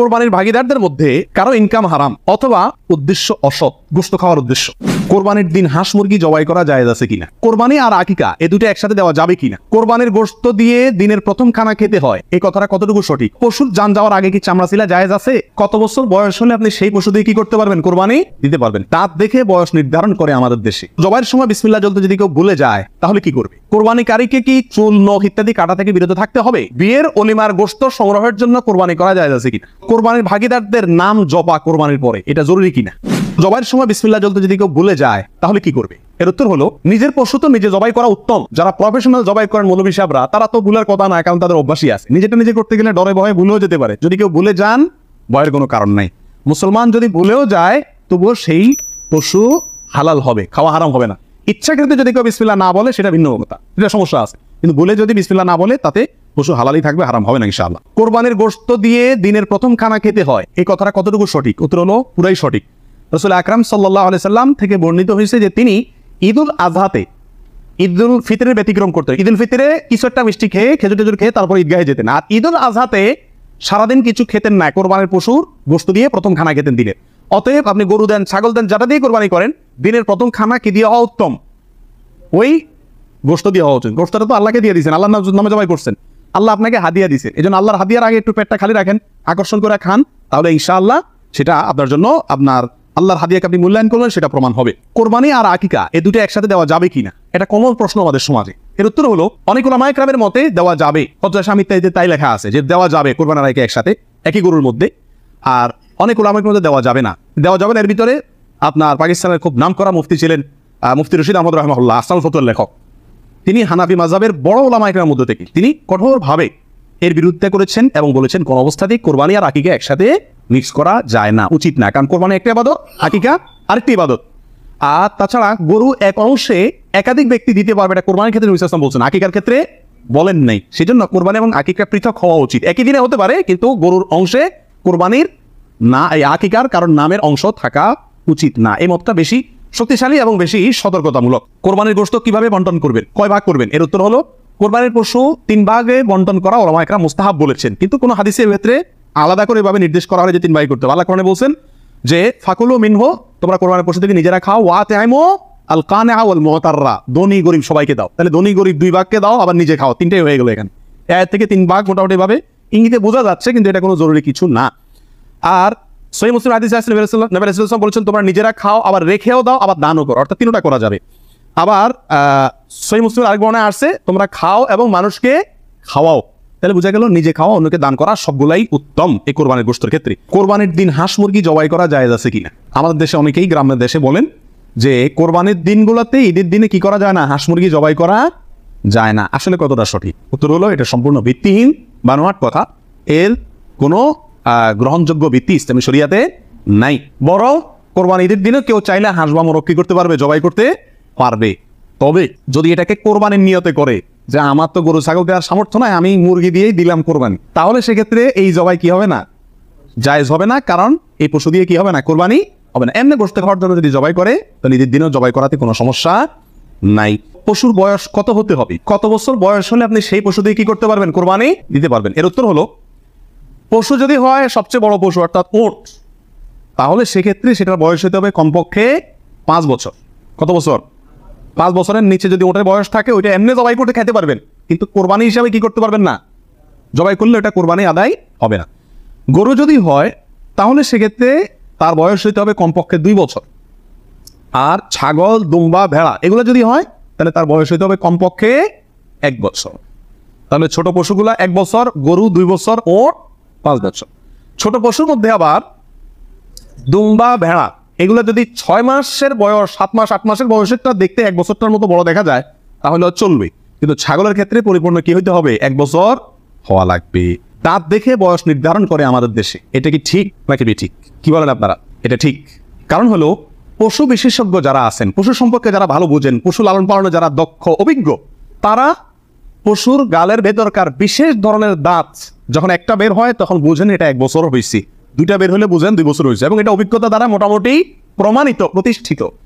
কোরবানির ভাগীদারদের মধ্যে কারো ইনকাম হারাম অথবা উদ্দেশ্য অসৎ, গোশত খাওয়ার উদ্দেশ্য। কোরবানির দিন হাঁস মুরগি জবাই করা জায়েজ আছে কিনা, কোরবানি আর আকিকা এ দুটো একসাথে দেওয়া যাবে কিনা, কোরবানির গোশত দিয়ে দিনের প্রথম খানা খেতে হয়, এই কথাটা কতটুকু সঠিক, পশুর জান যাওয়ার আগে কি চামড়া ছিলা জায়েজ আছে, কত বছর বয়স হলে আপনি সেই পশু দিয়ে কি করতে পারবেন, কোরবানি দিতে পারবেন। দাঁত দেখে বয়স নির্ধারণ করে আমাদের দেশে। জবাইয়ের সময় বিসমিল্লাহ বলতে যদি কেউ ভুলে যায় তাহলে কি করবে? কোরবানিকারীকে কি চুল, নখ ইত্যাদি কাটা থেকে বিরত থাকতে হবে? বিয়ের অলিমার গোশত সংগ্রহের জন্য কোরবানি করা জায়েজ আছে কিনা, কোরবানির ভাগীদারদের নাম জপা কোরবানির পরে এটা জরুরি কিনা, জবাইয়ের সময় বিসমিল্লাহ বলতে যদি কেউ ভুলে যায় তাহলে কি করবে? এর উত্তর হলো, নিজের পশু তো নিজে জবাই করা উত্তম। যারা প্রফেশনাল জবাই করেন মৌলভী সাহেবরা, তারা তো ভুলের কথা না, কারণ তাদের অভ্যাসই আছে। নিজেটা নিজে করতে গেলে ডরে ভয়ে ভুলেও যেতে পারে। যদি কেউ ভুলে যান, ভয়ের কোনো কারণ নাই। মুসলমান যদি ভুলেও যায় তবুও সেই পশু হালাল হবে, খাওয়া হারাম হবে না। ইচ্ছাকৃত যদি কেউ বিসমিল্লাহ না বলে সেটা ভিন্ন কথা, এটা সমস্যা আছে। কিন্তু ভুলে যদি বিসমিল্লাহ না বলে তাতে পশু হালালই থাকবে, হারাম হবে না ইনশাআল্লাহ। কোরবানির গোশত দিয়ে দিনের প্রথম খানা খেতে হয়, এই কথাটা কতটুকু সঠিক? উত্তর হলো পুরাই সঠিক। রাসূল আকরাম সাল্লাল্লাহু আলাইহি সাল্লাম থেকে বর্ণিত হয়েছে যে তিনি ঈদুল আজহাতে, ঈদুল ফিতরের ব্যতিক্রম করতেন। ঈদুল ফিতরে কিছু একটা মিষ্টি খেয়ে, খেজুর টেজুর খেয়ে তারপর ঈদগাহে যেতেন। আর ঈদুল আজহাতে সারাদিন কিছু খেতেন না, কোরবানির পশুর গোশত দিয়ে প্রথম খানা খেতেন দিনের। অতএব আপনি গরু দেন, ছাগল দেন, যেটা দিয়ে কোরবানি করেন, দিনের প্রথম খানা কি দিয়ে হওয়া উত্তম? ওই গোশত দিয়ে হওয়া উচিত। গোশতটা তো আল্লাহকে দিয়ে দিয়েছেন, আল্লাহর নামে জবাই করছেন, আল্লাহ আপনাকে হাদিয়া দিয়েছেন। এই জন্য আল্লাহর হাদিয়ার আগে একটু পেটটা খালি রাখেন, আকর্ষণ করে খান, তাহলে ইনশাআল্লাহ সেটা আপনার জন্য, আপনার আল্লাহর হাদিয়াকে আপনি মূল্যায়ন করবেন, সেটা প্রমাণ হবে। কোরবানি আর আকিকা এই দুটো একসাথে দেওয়া যাবে কিনা, এটা কমন প্রশ্ন আমাদের সমাজে। এর উত্তর হলো, অনেক উলামায়ে কেরামের মতে দেওয়া যাবে। ফতোয়া শামিতে তাই লেখা আছে যে দেওয়া যাবে কোরবানি আর আকিকা একসাথে একই গরুর মধ্যে। আর অনেক উলামায়ের মধ্যে দেওয়া যাবে না। দেওয়া যাবে না এর ভিতরে আপনার পাকিস্তানের খুব নামকরা মুফতি ছিলেন মুফতি রশিদ আহমদ রাহমাহুল্লাহ, আসনানুল ফতোয়ার লেখক। তিনি হানাফি মাযহাবের বড় উলামায়ে কেরামের মধ্যে থেকে তিনি কঠোরভাবে এর বিরুদ্ধে করেছেন এবং বলেছেন কোন অবস্থাতেই কোরবানি আর আকিকা একসাথে মিক্স করা যায় না, উচিত না। কারণ কোরবানি একটা ইবাদত, আকিকা আরেকটি ইবাদত। আর তাছাড়া গরু এক অংশে একাধিক ব্যক্তি দিতে পারবে, এটা কোরবানির ক্ষেত্রে নবী সাল্লাল্লাহু আলাইহি ওয়াসাল্লাম বলছেন, আকিকার ক্ষেত্রে বলেন নাই। সেজন্য কোরবানি এবং আকিকা পৃথক হওয়া উচিত। একই দিনে হতে পারে, কিন্তু গরুর অংশে কোরবানির না, এই আকিকার কারণ নামের অংশ থাকা উচিত না। এই মতটা বেশি শক্তিশালী এবং বেশি সতর্কতামূলক। কোরবানির গোশত কিভাবে বন্টন করবেন, কয় ভাগ করবেন? এর উত্তর হলো, কোরবানির পশু 3 ভাগে বন্টন করা উলামায়ে কেরাম মুস্তাহাব বলেছেন, কিন্তু কোন হাদিসের ক্ষেত্রে আলাদা করে এভাবে নির্দেশ করা হয় যে 3 ভাগ করতে হবে। আল্লাহ কোরআনে বলছেন যে ফাকুলু মিনহু, তোমরা কোরবানির পশু থেকে নিজেরা খাও, ওয়া তাইমু আল কানিআ ওয়াল মুতাররা, ধনী গরিব সবাইকে দাও। তাহলে ধনী গরিব 2 ভাগকে দাও, আবার নিজে খাও, 3টাই হয়ে গেল এখানে। এর থেকে 3 ভাগ মোটামুটি ভাবে ইঙ্গিতে বোঝা যাচ্ছে, কিন্তু এটা কোনো জরুরি কিছু না। আর সহিহ মুসলিম হাদিসে আছে নবী রাসূলুল্লাহ সাল্লাল্লাহু আলাইহি ওয়াসাল্লাম বলেছেন তোমরা নিজেরা খাও, আবার রেখেও দাও, আবার দানও করো, অর্থাৎ 3টা করা যাবে। আবার সহিহ মুসলিম আরেক বর্ণনায় আসছে তোমরা খাও এবং মানুষকে খাওয়াও। তাহলে বোঝা গেল নিজে খাওয়া, অন্যকে দান করা সবগুলাই উত্তম এই কোরবানির গোশতের ক্ষেত্রে। কোরবানির দিন হাঁস মুরগি জবাই করা জায়েজ আছে কিনা? আমাদের দেশে অনেকেই গ্রামের দেশে বলেন যে কোরবানির দিনগুলোতে, ঈদের দিনে কি করা যায় না, হাঁস মুরগি জবাই করা যায় না। আসলে কতটা সঠিক? উত্তর হলো, এটা সম্পূর্ণ ভিত্তিহীন বানোয়াট কথা। এর কোনো গ্রহণযোগ্য ভিত্তি ইসলামী শরিয়াতে নাই। বরং কোরবানি ঈদের দিনে কেউ চাইলে হাঁস বা মোরগ কি করতে পারবে, জবাই করতে পারবে। তবে যদি এটাকে কোরবানির নিয়তে করে যে আমার তো গরু ছাগল দেওয়ার সামর্থ্য নাই, আমি মুরগি দিয়েই দিলাম কোরবানি, তাহলে সেক্ষেত্রে এই জবাই কি হবে না, জায়েজ হবে না। কারণ এই পশু দিয়ে কি হবে না, কোরবানি হবে না। এমনি গোশত খাওয়ার জন্য যদি জবাই করে, তো ঈদের দিনেও জবাই করাতে কোনো সমস্যা নাই। পশুর বয়স কত হতে হবে, কত বছর বয়স হলে আপনি সেই পশু দিয়ে কি করতে পারবেন, কোরবানি দিতে পারবেন? এর উত্তর হলো, পশু যদি হয় সবচেয়ে বড় পশু অর্থাৎ উট, তাহলে সেক্ষেত্রে সেটার বয়স হতে হবে কমপক্ষে 5 বছর। কত বছর? 5 বছরের নিচে যদি ওটার বয়স থাকে, ওইটা এমনি জবাই করতে খেতে পারবেন, কিন্তু কোরবানি হিসাবে কি করতে পারবেন না, জবাই করলে এটা কোরবানি আদায় হবে না। গরু যদি হয় তাহলে সেক্ষেত্রে তার বয়স হতে হবে কমপক্ষে 2 বছর। আর ছাগল, দুম্বা, ভেড়া এগুলো যদি হয় তাহলে তার বয়স হতে হবে কমপক্ষে 1 বছর। তাহলে ছোট পশুগুলা 1 বছর, গরু 2 বছর ও 5 বছর। ছোট পশুর মধ্যে আবার দুম্বা, ভেড়া এগুলো যদি 6 মাসের বয়স, 7 মাস, 8 মাসের বয়সেরটা দেখতে 1 বছরটার মতো বড় দেখা যায়, তাহলে চলবে। কিন্তু ছাগলের ক্ষেত্রে পরিপূর্ণ কি হইতে হবে, 1 বছর হওয়া লাগবে। দাঁত দেখে বয়স নির্ধারণ করে আমাদের দেশে। এটা কি ঠিক নাকি ঠিক? কি বলেন আপনারা? এটা ঠিক। কারণ হলো, পশু বিশেষজ্ঞ যারা আছেন, পশু সম্পর্কে যারা ভালো বুঝেন, পশু লালন পালনে যারা দক্ষ, অভিজ্ঞ, তারা পশুর গালের ভেতরকার বিশেষ ধরনের দাঁত যখন একটা বের হয় তখন বুঝেন এটা 1 বছর হয়েছে, 2টা বের হলে বুঝেন 2 বছর হয়েছে, এবং এটা অভিজ্ঞতা দ্বারা মোটামুটি প্রমাণিত, প্রতিষ্ঠিত।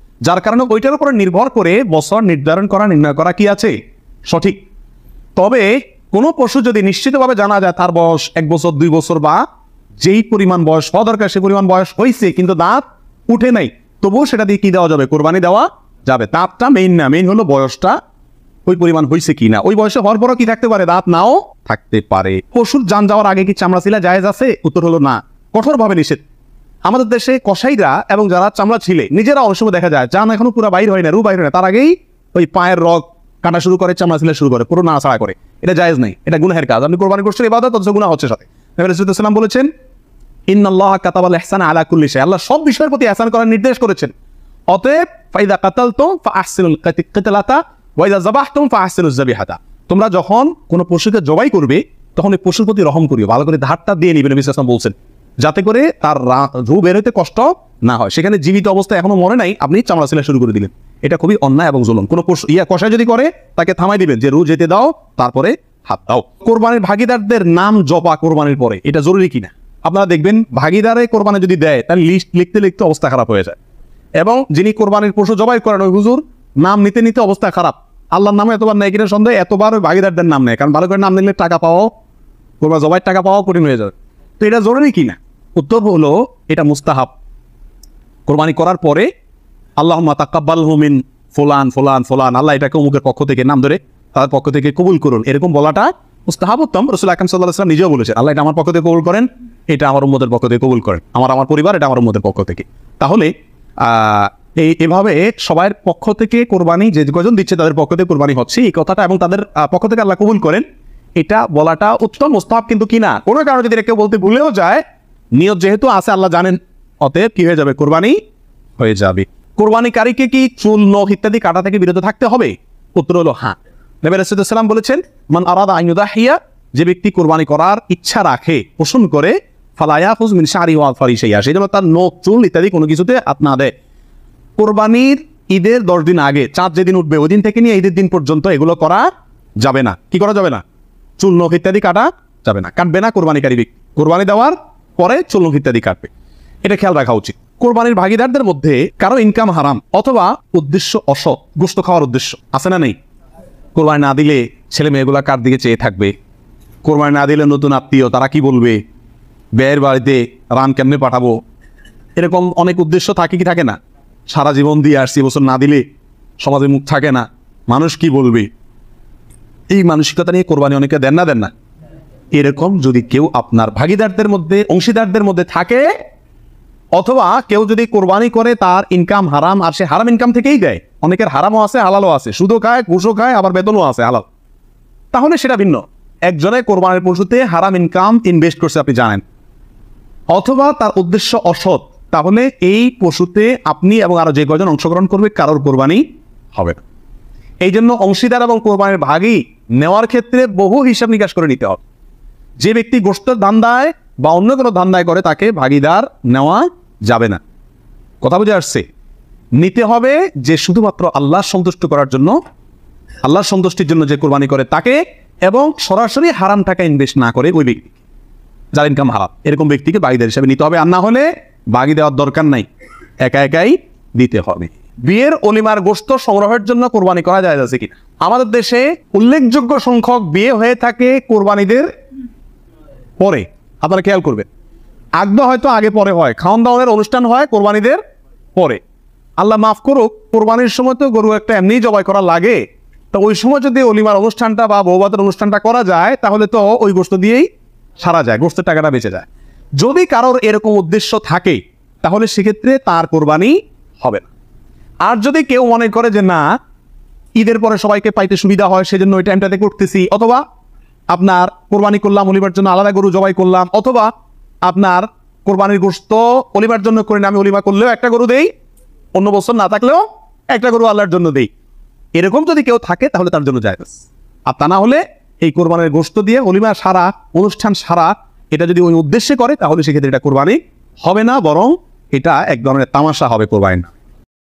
যার কারণে ওইটার উপরে নির্ভর করে বছর নির্ধারণ করা, নির্ণয় করা কি আছে, সঠিক। তবে কোনো পশু যদি নিশ্চিতভাবে জানা যায় তার বয়স 1 বছর, 2 বছর বা যেই পরিমাণ বয়স হওয়া দরকার সে পরিমাণ বয়স হয়েছে কিন্তু দাঁত উঠে নাই, তবুও সেটা দিয়ে কি দেওয়া যাবে? কোরবানি দেওয়া যাবে। দাঁতটা মেইন না, মেইন হলো বয়সটা ওই পরিমাণ হয়েছে কিনা। ওই বয়সে হওয়ার পরও কি থাকতে পারে? দাঁত নাও থাকতে পারে। পশুর জান যাওয়ার আগে কি চামড়া ছিলা জায়েজ আছে? উত্তর হলো না, কঠোরভাবে নিষেধ। আমাদের দেশে কসাইরা এবং যারা চামড়া ছিলে নিজেরা অনেক সময় দেখা যায় জান এখনো পুরো বাইর হয় না, রু বাইর হয় না, তার আগেই ওই পায়ের রগ কাটা শুরু করে, চামড়া ছিলে শুরু করে, পুরো নাড়াচাড়া করে। এটা জায়েজ নাই, এটা গুনাহের কাজ। আপনি কোরবানি করছেন ইবাদত, অথচ গুনাহ হচ্ছে সাথে। নবী রাসূলুল্লাহ সাল্লাল্লাহু আলাইহি ওয়াসাল্লাম বলেছেন, ইন্নাল্লাহা কাতাবাল ইহসানা আলা কুল্লি শাই, আল্লাহ সব বিষয়ের প্রতি ইহসান করার নির্দেশ করেছেন। অতএব ফাইদা কাতালতুম ফাআহসিনুল কিতালাতা ওয়া ইযা যাবাহতুম ফাআহসিনুজ যাবিহাতা, তোমরা যখন কোনো পশুকে জবাই করবে তখন ওই পশুর প্রতি রহম করিও, ভালো করে ধারটা দিয়ে নিবে। নবী সাল্লাল্লাহু আলাইহি ওয়াসাল্লাম বলছেন, যাতে করে তার রূহ বের হইতে কষ্ট না হয়। সেখানে জীবিত অবস্থায় এখনো মরে নাই, আপনি চামড়া ছিলা শুরু করে দিলেন, এটা খুবই অন্যায় এবং জুলুম। কোনো পশু কষায় যদি করে তাকে থামাই দিবেন যে রূহ যেতে দাও, তারপরে হাত দাও। কোরবানির ভাগিদারদের নাম জপা কোরবানির পরে এটা জরুরি কিনা? আপনারা দেখবেন ভাগিদারে কোরবানি যদি দেয় তার লিস্ট লিখতে লিখতে অবস্থা খারাপ হয়ে যায়, এবং যিনি কোরবানির পশু জবাই করেন ওই হুজুর নাম নিতে নিতে অবস্থা খারাপ। আল্লাহর নামে এতবার নেয় কিনা সন্দেহ, এতবার ওই ভাগিদারদের নাম নেয়, কারণ ভালো করে নাম নিলে টাকা পাওয়াও, কোরবানি জবাইয়ের টাকা পাওয়াও কঠিন হয়ে যাবে। তো এটা জরুরি কিনা? উত্তর হলো এটা মুস্তাহাব। কোরবানি করার পরে আল্লাহুম্মা তাকাব্বালহু মিন ফুলান ফুলান ফুলান, আল্লাহ এটাকে অমুকের পক্ষ থেকে নাম ধরে তাদের পক্ষ থেকে কবুল করুন, এরকম বলাটা মুস্তাহাব উত্তম। রাসূল আকরাম সাল্লাল্লাহু আলাইহি ওয়াসাল্লাম নিজেও বলেছেন, আল্লাহ এটা আমার পক্ষ থেকে কবুল করেন, এটা আমার উম্মতের পক্ষ থেকে কবুল করেন, আমার পরিবার এটা আমার উম্মতের পক্ষ থেকে। তাহলে এভাবে সবার পক্ষ থেকে কোরবানি যে কজন দিচ্ছে তাদের পক্ষ থেকে কোরবানি হচ্ছে এই কথাটা, এবং তাদের পক্ষ থেকে আল্লাহ কবুল করেন, এটা বলাটা উত্তম মুস্তাহাব। কিন্তু কিনা কোনো কারণে যদি কেউ বলতে ভুলেও যায়, নিয়ত যেহেতু আছে আল্লাহ জানেন, অতএব কি হয়ে যাবে? কোরবানি হয়ে যাবে। কোরবানিকারীকে কি চুল, নখ ইত্যাদি কাটা থেকে বিরত থাকতে হবে? উত্তর হলো হ্যাঁ। নবী রাসূলুল্লাহ সাল্লাল্লাহু আলাইহি ওয়াসাল্লাম বলেছেন, মান আরাদা আন ইউদাহিয়া, যে ব্যক্তি কোরবানি করার ইচ্ছা রাখে, পোষণ করে, ফালা ইয়াখুজ মিন শা'রি ওয়া আযফারি শাইআ, সেই জন্য তার নখ, চুল ইত্যাদি কোনো কিছুতে হাত না দেয়। কোরবানির ঈদের 10 দিন আগে, চাঁদ যেদিন উঠবে ওই দিন থেকে নিয়ে ঈদের দিন পর্যন্ত এগুলো করা যাবে না। কি করা যাবে না? চুল, নখ ইত্যাদি কাটা যাবে না, কাটবে না কোরবানিকারী ব্যক্তি। কোরবানি দেওয়ার পরে চুল, নখ ইত্যাদি কাটবে, এটা খেয়াল রাখা উচিত। কোরবানির ভাগিদারদের মধ্যে কারো ইনকাম হারাম অথবা উদ্দেশ্য অসৎ, গোশত খাওয়ার উদ্দেশ্য আছে না নেই? কোরবানি না দিলে ছেলে মেয়েগুলা কার দিকে চেয়ে থাকবে? কোরবানি না দিলে নতুন আত্মীয় তারা কি বলবে? ব্যয়ের বাড়িতে রান কেমনে পাঠাবো? এরকম অনেক উদ্দেশ্য থাকে কি থাকে না? সারা জীবন দিয়ে আসছি, বছর না দিলে সমাজে মুখ থাকে না, মানুষ কি বলবে? এই মানসিকতা নিয়ে কোরবানি অনেকে দেন না। এরকম যদি কেউ আপনার ভাগিদারদের মধ্যে, অংশীদারদের মধ্যে থাকে, অথবা কেউ যদি কোরবানি করে তার ইনকাম হারাম আর সে হারাম ইনকাম থেকেই দেয়, অনেকের হারামও আছে হালালও আছে, সুদও খায়, ঘুষও খায়, আবার বেতনও আছে হালাল, তাহলে সেটা ভিন্ন। একজনে কোরবানির পশুতে হারাম ইনকাম ইনভেস্ট করছে আপনি জানেন, অথবা তার উদ্দেশ্য অসৎ, তাহলে এই পশুতে আপনি এবং আরো যে কজন অংশগ্রহণ করবে কারোর কোরবানি হবে না। এই জন্য অংশীদার এবং কোরবানির ভাগই নেওয়ার ক্ষেত্রে বহু হিসাব নিকাশ করে নিতে হবে। যে ব্যক্তি গোশতের ধান্দায় বা অন্য কোনো ধান্দায় করে তাকে ভাগিদার নেওয়া যাবে না। কথা বুঝে আসছে? নিতে হবে যে শুধুমাত্র আল্লাহর সন্তুষ্ট করার জন্য, আল্লাহর সন্তুষ্টির জন্য যে কোরবানি করে তাকে, এবং সরাসরি হারাম টাকা ইনভেস্ট না করে ওই ব্যক্তি যার ইনকাম হারাম, এরকম ব্যক্তিকে ভাগিদার হিসাবে নিতে হবে। আর না হলে ভাগি দেওয়ার দরকার নাই, একা একাই দিতে হবে। বিয়ের অলিমার গোশত সংগ্রহের জন্য কোরবানি করা যায় আছে কিনা? আমাদের দেশে উল্লেখযোগ্য সংখ্যক বিয়ে হয়ে থাকে কোরবানিদের পরে। আপনারা খেয়াল করবেন, আগদ হয়তো আগে পরে হয়, খাওয়ান দাওয়ানের অনুষ্ঠান হয় কোরবানিদের পরে। আল্লাহ মাফ করুক, কোরবানির সময় তো গরু একটা এমনি জবাই করা লাগে, তো ওই সময় যদি অলিমার অনুষ্ঠানটা বা বৌভাতের অনুষ্ঠানটা করা যায় তাহলে তো ওই গোশত দিয়েই সারা যায়, গোশতের টাকাটা বেঁচে যায়। যদি কারোর এরকম উদ্দেশ্য থাকে তাহলে সেক্ষেত্রে তার কোরবানি হবে না। আর যদি কেউ মনে করে যে না, ঈদের পরে সবাইকে পাইতে সুবিধা হয় সেজন্য ওই টাইমটাতে করতেছি, অথবা আপনার কোরবানি করলাম অলিমার জন্য আলাদা গরু জবাই করলাম, অথবা আপনার কোরবানির গোশত অলিমার জন্য করে না, আমি অলিমা করলেও একটা গরু দেই, অন্য বছর না থাকলেও একটা গরু আল্লাহর জন্য দেই, এরকম যদি কেউ থাকে তাহলে তার জন্য জায়েজ। আর তা না হলে এই কোরবানির গোশত দিয়ে অলিমা সারা, অনুষ্ঠান সারা, এটা যদি ওই উদ্দেশ্যে করে তাহলে সেক্ষেত্রে এটা কোরবানি হবে না, বরং এটা এক ধরনের তামাশা হবে কোরবানি না।